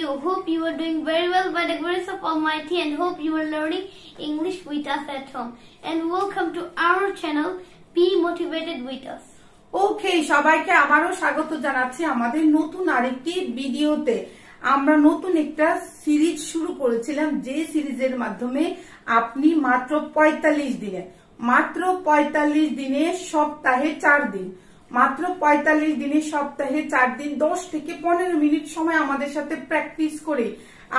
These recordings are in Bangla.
you? Hope you are doing very well by the grace of Almighty and hope you are learning English with us at home. And welcome to our channel, Be Motivated with Us. ওকে সবাইকে আবারো স্বাগত জানাচ্ছি আমাদের নতুন আরেকটি ভিডিওতে। আমরা নতুন একটা সিরিজ শুরু করেছিলাম যে সিরিজের মাধ্যমে আপনি মাত্র 45 দিনে সপ্তাহে 4 দিন মাত্র 45 দিনে সপ্তাহে 4 দিন 10 থেকে 15 মিনিট সময় আমাদের সাথে প্র্যাকটিস করে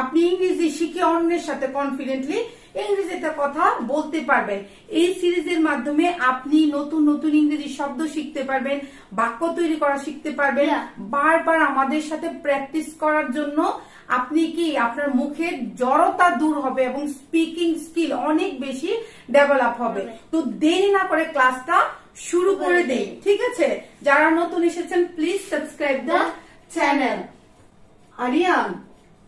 আপনি ইংরেজি শিখে অন্যের সাথে কনফিডেন্টলি ইংরেজিতে কথা বলতে পারবেন। এই সিরিজের মাধ্যমে আপনি নতুন নতুন ইংরেজি শব্দ শিখতে পারবেন, বাক্য তৈরি করা শিখতে পারবেন। বারবার আমাদের সাথে প্র্যাকটিস করার জন্য আপনি কি আপনার মুখের জড়তা দূর হবে এবং স্পিকিং স্কিল অনেক বেশি ডেভেলপ হবে। তো দেরি না করে ক্লাসটা শুরু করে দেই, ঠিক আছে? যারা নতুন এসেছেন please subscribe the channel. Aryan,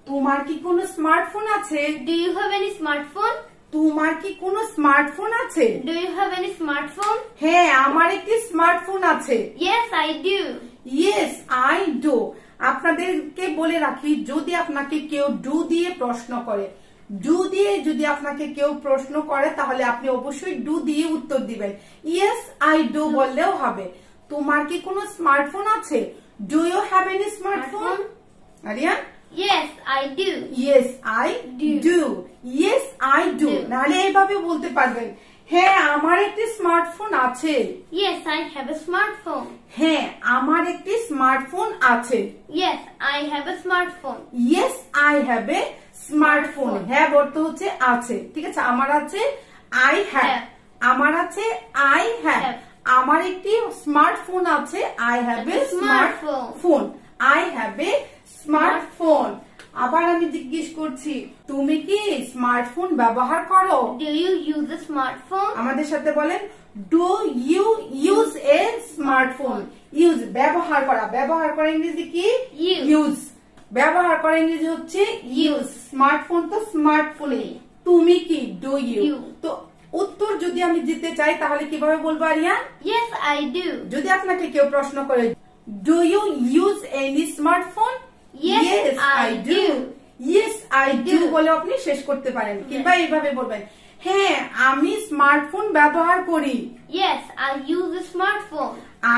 তোমার কি কোনো স্মার্টফোন আছে? Do you have any smartphone? তোমার কি কোনো স্মার্টফোন আছে? Do you have any smartphone? হ্যাঁ, আমার একটি স্মার্টফোন আছে। Yes, I do. Yes, I do. আপনাদেরকে বলে রাখি, যদি আপনাকে কেউ ডু দিয়ে প্রশ্ন করে, ডু দিয়ে যদি আপনাকে কেউ প্রশ্ন করে তাহলে আপনি অবশ্যই ডু দিয়ে উত্তর দিবেন। Yes, I do বললেও হবে। তোমার কি কোনো স্মার্টফোন আছে? Do you have any smartphone? Aryan? Yes, I do. Yes, I do. Yes, I do. নাহলে এইভাবে বলতে পারবেন, হ্যাঁ আমার একটি স্মার্টফোন আছে। Yes, I have a smartphone. হ্যাঁ আমার একটি স্মার্টফোন আছে। Yes, I have a smartphone. Yes, I have a smartphone. হ্যাঁ অর্থ হচ্ছে আছে, ঠিক আছে? আমার আছে I have. আমার আছে I have. আমার একটি স্মার্টফোন আছে I have a smartphone. I have a smartphone. আবার আমি জিজ্ঞেস করছি, তুমি কি স্মার্টফোন ব্যবহার করো? Do you use a smartphone? আমাদের সাথে বলেন, do you use a smartphone? Use ব্যবহার করা, ব্যবহার করা ইংরেজি কি? Use। ব্যবহার করা ইংরেজি হচ্ছে use। স্মার্টফোন তো স্মার্টফোনে। তুমি কি? Do you? তো উত্তর যদি আমি দিতে চাই তাহলে কিভাবে বলবো আরিয়ান? Yes, I do. যদি আপনাকে কেউ প্রশ্ন করে, do you use any smartphone? Yes, I do. Yes, I do বলে আপনি শেষ করতে পারেন। কিংবা এইভাবে বলবেন, হ্যাঁ আমি স্মার্টফোন ব্যবহার করি। Yes, I use a smartphone.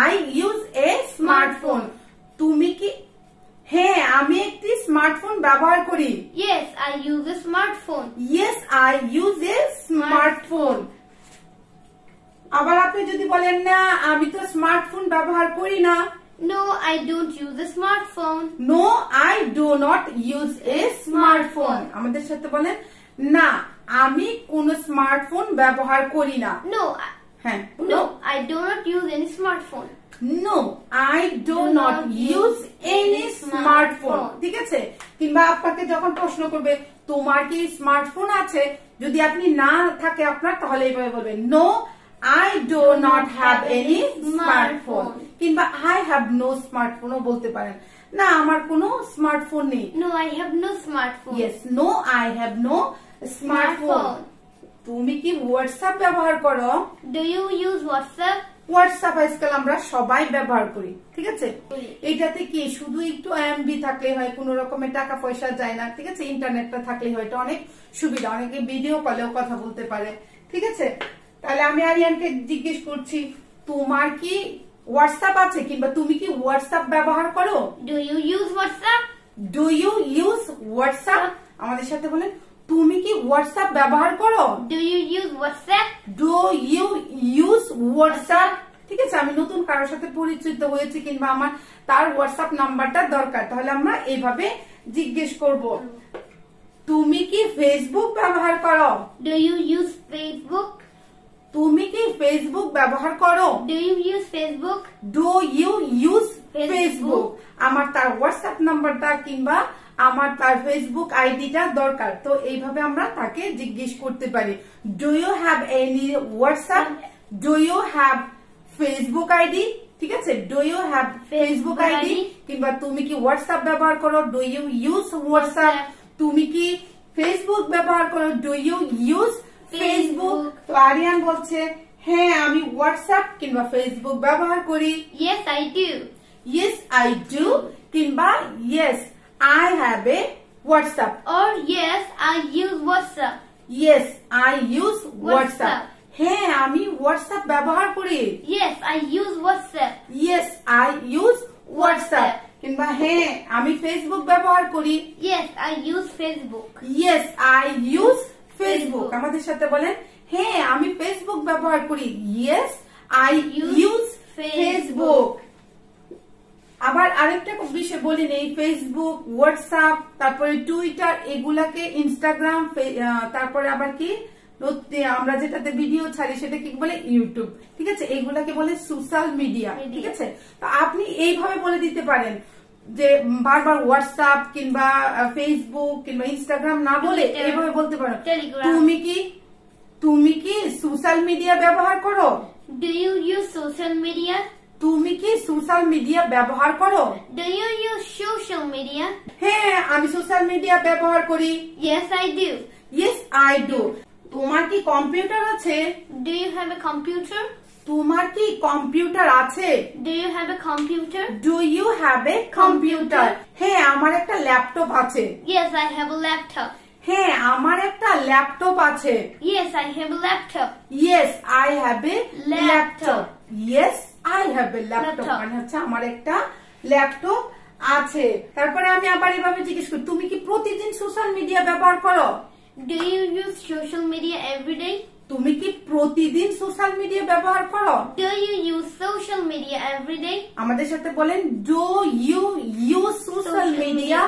I use a smartphone. তুমি কি? হ্যাঁ আমি একটি স্মার্টফোন ব্যবহার করি। Yes, I use a smartphone. Yes, I use a smartphone. আবার আপনি যদি বলেন, না আমি তো স্মার্টফোন ব্যবহার করি না। No, I don't use a smartphone. No, I do not use a smartphone. আমাদের সাথে বলেন, না আমি কোন স্মার্টফোন ব্যবহার করি না। No, হ্যাঁ, no, I do not use any smartphone. No, I do not use any smartphone. ঠিক আছে? কিংবা আপনাকে যখন প্রশ্ন করবে, তোমার কি স্মার্টফোন আছে? যদি আপনি না থাকে আপনার, তাহলে এইভাবে বলবেন, No, I do not have any smartphone. কিংবা I have no smartphone ও বলতে পারেন, না আমার কোনো স্মার্টফোন নেই। No, I have no smartphone. Yes, no, I have no smartphone. তুমি কি হোয়াটসঅ্যাপ ব্যবহার করো? Do you use WhatsApp? WhatsApp আজকাল আমরা সবাই ব্যবহার করি, ঠিক আছে? এটাতে কি শুধু একটু এমবি থাকলে হয়, কোন রকমের টাকা পয়সা যায় না, ঠিক আছে? ইন্টারনেটটা থাকলে হয়, এটা অনেক সুবিধা। অনেকে ভিডিও কলেও কথা বলতে পারে, ঠিক আছে? তাহলে আমি আরিয়ানকে জিজ্ঞেস করছি, তোমার কি হোয়াটসঅ্যাপ আছে? কিংবা তুমি কি হোয়াটসঅ্যাপ ব্যবহার করো? Do you use WhatsApp? Do you use WhatsApp? আমাদের সাথে বলেন, তুমি কি হোয়াটসঅ্যাপ ব্যবহার করো? Do you use WhatsApp? Do you use WhatsApp? ঠিক আছে, আমি নতুন কারোর সাথে পরিচিত হয়েছি কিংবা আমার তার হোয়াটসঅ্যাপ নাম্বারটা দরকার, তাহলে আমরা এইভাবে জিজ্ঞেস করব, তুমি কি ফেসবুক ব্যবহার করো? Do you use Facebook? তুমি কি ফেসবুক ব্যবহার করো? Do you use Facebook? Do you use Facebook? আমার তার হোয়াটসঅ্যাপ নাম্বারটা কিংবা আমার তার ফেসবুক আইডিটা দরকার, তো এইভাবে আমরা তাকে জিজ্ঞেস করতে পারি, do you have any WhatsApp? Do you have Facebook ID? ঠিক আছে, do you have Facebook ID? কিংবা তুমি কি হোয়াটসঅ্যাপ ব্যবহার করো? Do you use WhatsApp? তুমি কি ফেসবুক ব্যবহার করো? Do you use Facebook? তো আরিয়ান বলছে, হ্যাঁ আমি হোয়াটসঅ্যাপ কিংবা ফেসবুক ব্যবহার করি। Yes, I do. Yes, I do. কিংবা yes, I have a WhatsApp. Or yes, I use WhatsApp. Yes, I use WhatsApp. WhatsApp. হ্যাঁ, আমি WhatsApp ব্যবহার করি। Yes, I use WhatsApp. Yes, I use WhatsApp. কিংবা হ্যাঁ, আমি Facebook ব্যবহার করি। Yes, I use Facebook. Yes, I use Facebook. আমাদের সাথে বলেন, হ্যাঁ, আমি Facebook ব্যবহার করি। Yes, I use Facebook. আবার আরেকটা বিষয় বলি নেই, ফেসবুক, হোয়াটসঅ্যাপ, তারপরে টুইটার, এগুলাকে ইনস্টাগ্রাম, তারপরে আবার কি আমরা যেটাতে ভিডিও ছাড়ি সেটা কি বলে ইউটিউব, ঠিক আছে, এগুলাকে বলে সোশ্যাল মিডিয়া, ঠিক আছে। তো আপনি এইভাবে বলে দিতে পারেন যে বারবার হোয়াটসঅ্যাপ কিংবা ফেসবুক কিংবা ইনস্টাগ্রাম না বলে এইভাবে বলতে পারো, তুমি কি সোশ্যাল মিডিয়া ব্যবহার করো? Do you use social media? তুমি কি সোশ্যাল মিডিয়া ব্যবহার করো? Do you use social media? হ্যাঁ, আমি সোশ্যাল মিডিয়া ব্যবহার করি। Yes, I do. Yes, I do. তোমার কি কম্পিউটার আছে? Do you have a computer? তোমার কি কম্পিউটার আছে? Do you have a computer? Do you have a computer? হ্যাঁ, আমার একটা ল্যাপটপ আছে। Yes, I have a laptop. হ্যাঁ, আমার একটা ল্যাপটপ আছে। Yes, I have a laptop. Yes, I have a Laptop. Yes, I have a laptop. মানে হচ্ছে আমার একটা ল্যাপটপ আছে। তারপরে আমি আবার এভাবে জিজ্ঞেস করি, তুমি কি প্রতিদিন সোশ্যাল মিডিয়া ব্যবহার করো? Do you use social media every day? তুমি কি প্রতিদিন সোশ্যাল মিডিয়া ব্যবহার করো? Do you use social media every day? আমাদের সাথে বলেন, do you use social media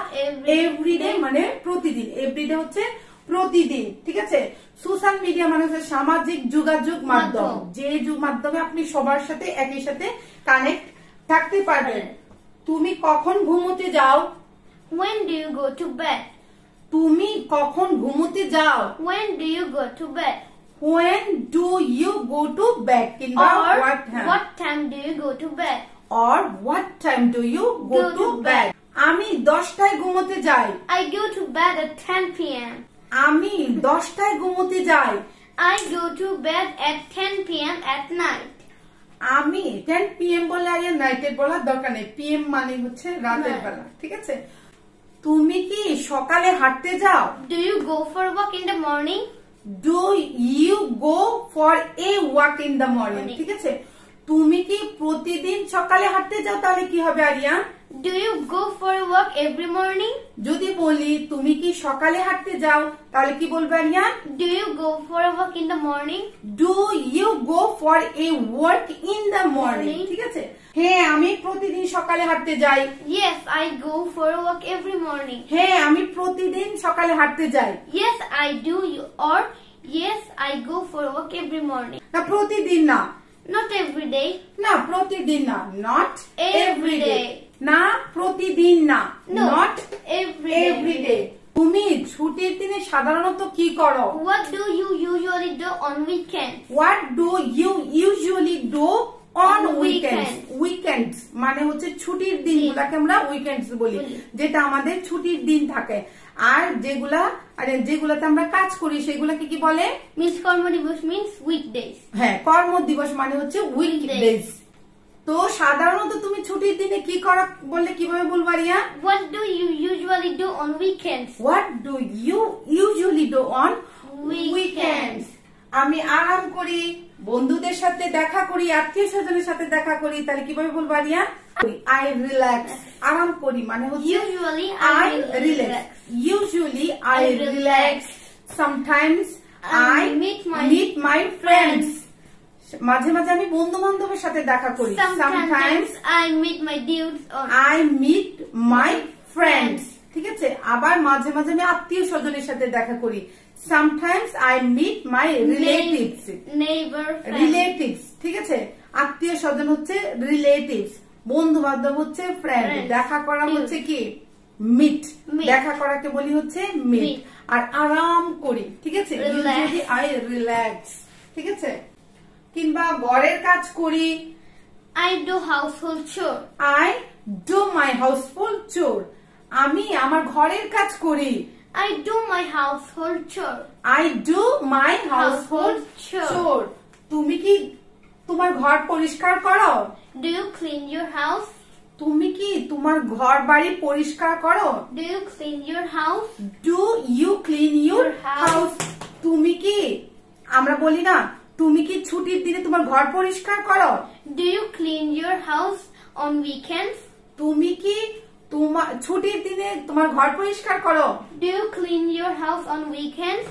every day? মানে প্রতিদিন। এভরিডে হচ্ছে প্রতিদিন, ঠিক আছে। সোশ্যাল মিডিয়া মানে হচ্ছে সামাজিক যোগাযোগ মাধ্যম, যে মাধ্যমে আপনি সবার সাথে একই সাথে কানেক্ট থাকতে পারবেন। তুমি কখন ঘুমোতে যাও? When do you go to bed? তুমি কখন ঘুমোতে যাও? When do you go to bed? When do you go to bed? কিংবা what time do you go to bed? Or what time do you go to bed? আমি 10টায় ঘুমোতে যাই। I go to bed at 10 p.m. আমি 10টায় ঘুমোতে যাই। I go to bed at 10 p.m. at night. আমি 10 p.m. বলে আর নাইটের বলার দরকার নেই, PM মানে হচ্ছে রাতের বেলা, ঠিক আছে। তুমি কি সকালে হাঁটতে যাও? Do you go for a walk in the morning? Do you go for a walk in the morning? ঠিক আছে। তুমি কি প্রতিদিন সকালে হাঁটতে যাও, তাহলে কি হবে Aryan? Do you go for a walk every morning? যদি বলি তুমি কি সকালে হাঁটতে যাও, তাহলে কি বলবে Aryan? Do you go for a walk in the morning? Do you go for a walk in the morning? ঠিক আছে। হ্যাঁ, আমি প্রতিদিন সকালে হাঁটতে যাই। Yes, I go for a walk every morning. হ্যাঁ, আমি প্রতিদিন সকালে হাঁটতে যাই। Yes, I do. Or yes, I go for a walk every morning. না, প্রতিদিন না। Not every day. না, প্রতিদিন না। Not every day. না, প্রতিদিন না। No, Not every day. তুমি ছুটির দিনে সাধারণত কি করো? What do you usually do on weekends? What do you usually do on weekends? Weekends মানে হচ্ছে ছুটির দিনগুলোকে আমরা উইকেন্ডস বলি, যেটা আমাদের ছুটির দিন থাকে। আর যেগুলাতে আমরা কাজ করি সেগুলোকে কি বলে? Means কর্মদিবস means weekdays. হ্যাঁ, কর্মদিবস মানে হচ্ছে উইকডেজ। তো সাধারণত তুমি ছুটির দিনে কি করা বললে কিভাবে বলবো area? What do you usually do on weekends? What do you usually do on weekends? আমি আরাম করি, বন্ধুদের সাথে দেখা করি, আত্মীয় স্বজনের সাথে দেখা করি, তাহলে কিভাবে বলবো আরিয়া? I relax. আরাম করি মানে হচ্ছে Usually I relax. Usually I relax. Sometimes I meet my friends. মাঝে মাঝে আমি বন্ধু বান্ধবের সাথে দেখা করি। Sometimes I meet my dudes or I meet my friends. ঠিক আছে। আবার মাঝে মাঝে আমি আত্মীয় স্বজনের সাথে দেখা করি। Sometimes I meet my relatives. Relatives, ঠিক আছে। আত্মীয় স্বজন হচ্ছে relatives, বন্ধু বান্ধব হচ্ছে friend, দেখা করা হচ্ছে কি meet, দেখা করাকে বলি হচ্ছে meet। আর আরাম করি, ঠিক আছে, usually I relax, ঠিক আছে। কিংবা ঘরের কাজ করি, I do household chore. I do my household chore. আমি আমার ঘরের কাজ করি। I do my household chore. I do my household chore. তুমি কি তোমার ঘর পরিষ্কার করো? Do you clean your house? তুমি কি তোমার ঘর বাড়ি পরিষ্কার করো? Do you clean your house? Do you clean your house? তুমি কি, আমরা বলি না, তুমি কি ছুটির দিনে তোমার ঘর পরিষ্কার করো? Do you clean your house on weekends? তুমি কি তোমার ছুটির দিনে তোমার ঘর পরিষ্কার করো? Do you clean your house on weekends?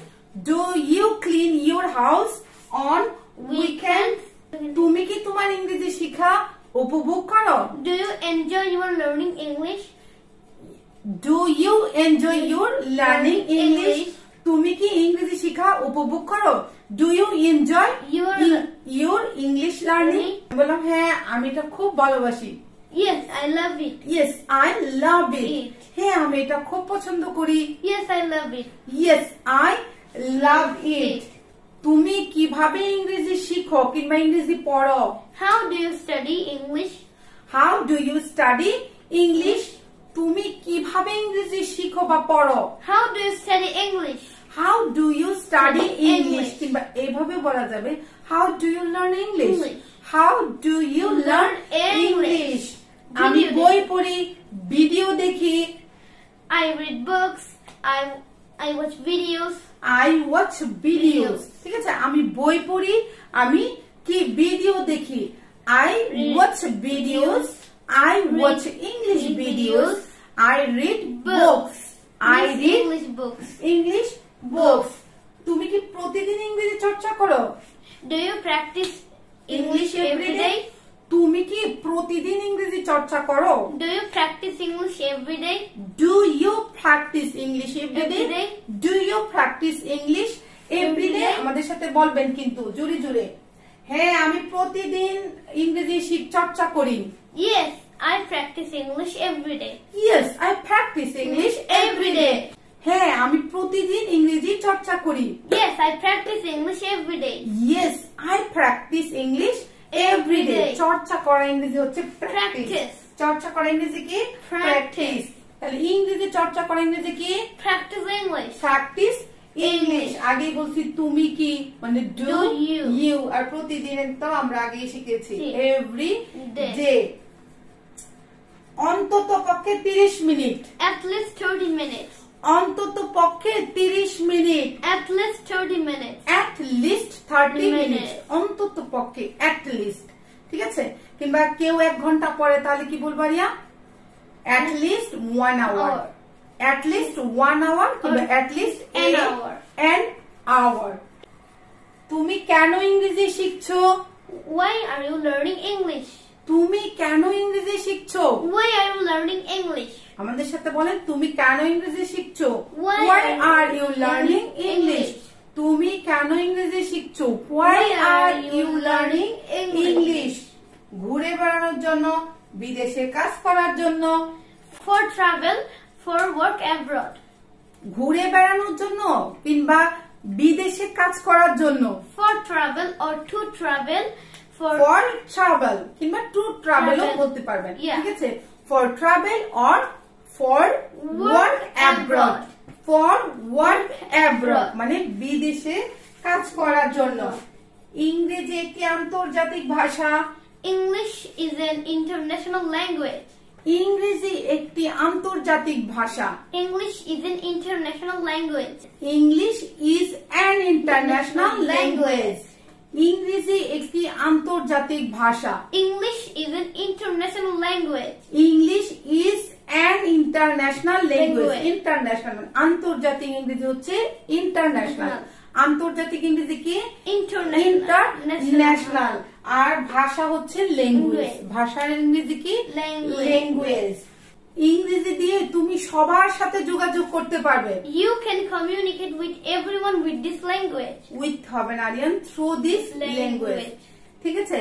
Do you clean your house on weekends? তুমি কি তোমার ইংরেজি শিক্ষা উপভোগ করো? Do you enjoy your learning English? Do you enjoy your learning English? তুমি কি ইংরেজি শিক্ষা উপভোগ করো? Do you enjoy your English learning? বললাম হ্যাঁ, আমি এটা খুব ভালোবাসি। Yes, I love it. Yes, I love it. হ্যাঁ, আমি এটা খুব পছন্দ করি। Yes, I love it. Yes, I love it. তুমি কিভাবে ইংরেজি শিখো কিংবা ইংরেজি পড়ো? How do you study English? How do you study English? তুমি কিভাবে ইংরেজি শিখো বা পড়ো? How do you study English? How do you study English. English? কিংবা এইভাবে বলা যাবে How do you learn English? English. How do you learn English? আমি বই পড়ি, ভিডিও দেখি। I read books. I watch videos. I watch videos. ঠিক আছে, আমি বই পড়ি, আমি কি ভিডিও দেখি। I watch videos. I watch English videos. I read books. I read English books. English books. তুমি কি প্রতিদিন ইংরেজি চর্চা করো? Do you practice English every day? তুমি কি প্রতিদিন ইংরেজি চর্চা করো? Do you practice English every day? Do you practice English every Every day? day. Do you practice English every day? আমাদের সাথে বলবেন কিন্তু জোরে জোরে। হ্যাঁ, আমি প্রতিদিন ইংরেজি চর্চা করি। Yes, I practice English every day. Yes, I practice English every day. হ্যাঁ, আমি প্রতিদিন ইংরেজি চর্চা করি। Yes, I practice English every day. Yes, I practice English every day. চর্চা করা ইংরেজি হচ্ছে practice. চর্চা করা ইংরেজি কি? Practice. তাহলে ইংরেজি চর্চা করা ইংরেজি কি? Practice English. Practice English. আগেই বলছি তুমি কি মানে do you আর প্রতিদিন তো আমরা আগেই শিখেছি every day. অন্তত পক্ষে 30 মিনিট। At least 30 minutes. অন্তত পক্ষে 30 minute. At least 30 minutes. At least 30 minutes. Minute. অন্তত পক্ষে at least, ঠিক আছে? কিংবা কেউ 1 ঘন্টা পড়ে তাহলে কি বলবো Riya? At least 1 hour. At least 1 hour কিংবা at least an hour. An hour. তুমি কেন ইংরেজি শিখছো? Why are you learning English? তুমি কেন ইংরেজি শিখছো? Why are you learning English? আমাদের সাথে বলেন তুমি কেন ইংরেজি শিখছো? Why are you learning English? তুমি কেন ইংরেজি শিখছো? Why are you learning English? ঘুরে বেড়ানোর জন্য, বিদেশে কাজ করার জন্য, For travel, for work abroad. ঘুরে বেড়ানোর জন্য কিংবা বিদেশে কাজ করার জন্য। For travel or to travel. For travel কিংবা to travel ও বলতে পারবেন, ঠিক আছে? For travel or for work abroad. For work abroad মানে বিদেশে কাজ করার জন্য। ইংরেজি একটি আন্তর্জাতিক ভাষা। English is an international language. ইংরেজি একটি আন্তর্জাতিক ভাষা। English is an international language. English is an international language. ইংরেজি একটি আন্তর্জাতিক ভাষা। English is an international language. English is an international language. International আন্তর্জাতিক ইংরেজি হচ্ছে international. আন্তর্জাতিক ইংরেজি কি? International. আর ভাষা হচ্ছে language. ভাষার ইংরেজি কি? Language. ইংরেজি দিয়ে তুমি সবার সাথে যোগাযোগ করতে পারবে। You can communicate with everyone with this language. With হবে না আরিয়ান, through this language. ঠিক আছে?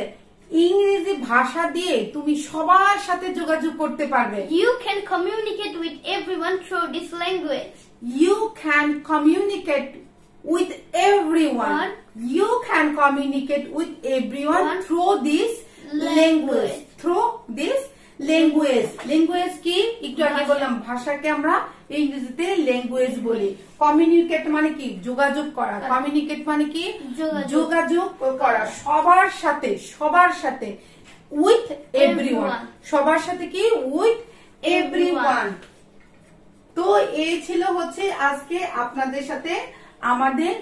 ইংরেজি ভাষা দিয়ে তুমি সবার সাথে যোগাযোগ করতে পারবে। You can communicate with everyone through this language. You can communicate with everyone. You can communicate with everyone through this language. Through this language. Language কি? একটু আগে বললাম ভাষাকে আমরা ইংরেজিতে ল্যাঙ্গুয়েজ বলি। কমিউনিকেট মানে কি? যোগাযোগ করা। কমিউনিকেট মানে কি? যোগাযোগ করা সবার সাথে, সবার সাথে। উইথ এভরিওয়ান, সবার সাথে কি উইথ এভরিওয়ান। তো এই ছিল হচ্ছে আজকে আপনাদের সাথে আমাদের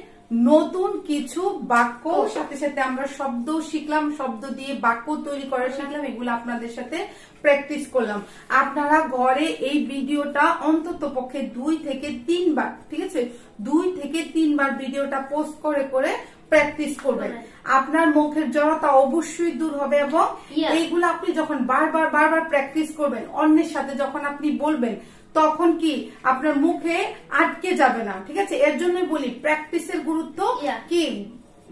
নতুন কিছু বাক্য, সাথে সাথে আমরা শব্দ শিখলাম, শব্দ দিয়ে বাক্য তৈরি করা শিখলাম, এগুলো আপনাদের সাথে প্র্যাকটিস করলাম। আপনারা ঘরে এই ভিডিওটা অন্তত পক্ষে 2 থেকে 3 বার, ঠিক আছে, 2 থেকে 3 বার ভিডিওটা পোস্ট করে করে প্র্যাকটিস করবেন। আপনার মুখের জড়তা অবশ্যই দূর হবে এবং এইগুলো আপনি যখন বারবার প্র্যাকটিস করবেন, অন্যের সাথে যখন আপনি বলবেন তখন কি আপনার মুখে আটকে যাবে না, ঠিক আছে। এর জন্য বলি প্র্যাকটিসের গুরুত্ব কি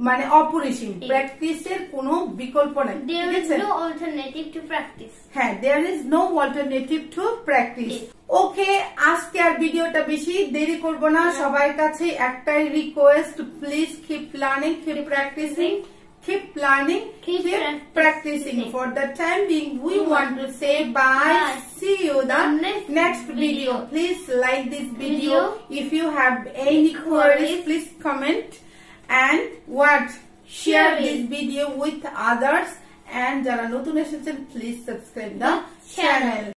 মানে অপরিসীম, প্র্যাকটিসের কোনো বিকল্প নাই। There is no alternative to practice. হ্যাঁ, there is no alternative to practice. ওকে, আজকে আর ভিডিওটা বেশি দেরি করব না। সবার কাছে একটাই request, please keep learning, keep practising, keep learning, keep practicing. For the time being, we want to say bye. See you the next video. Please like this video. If you have any queries, please comment and share this video with others. And jara notun esechen, please subscribe the channel.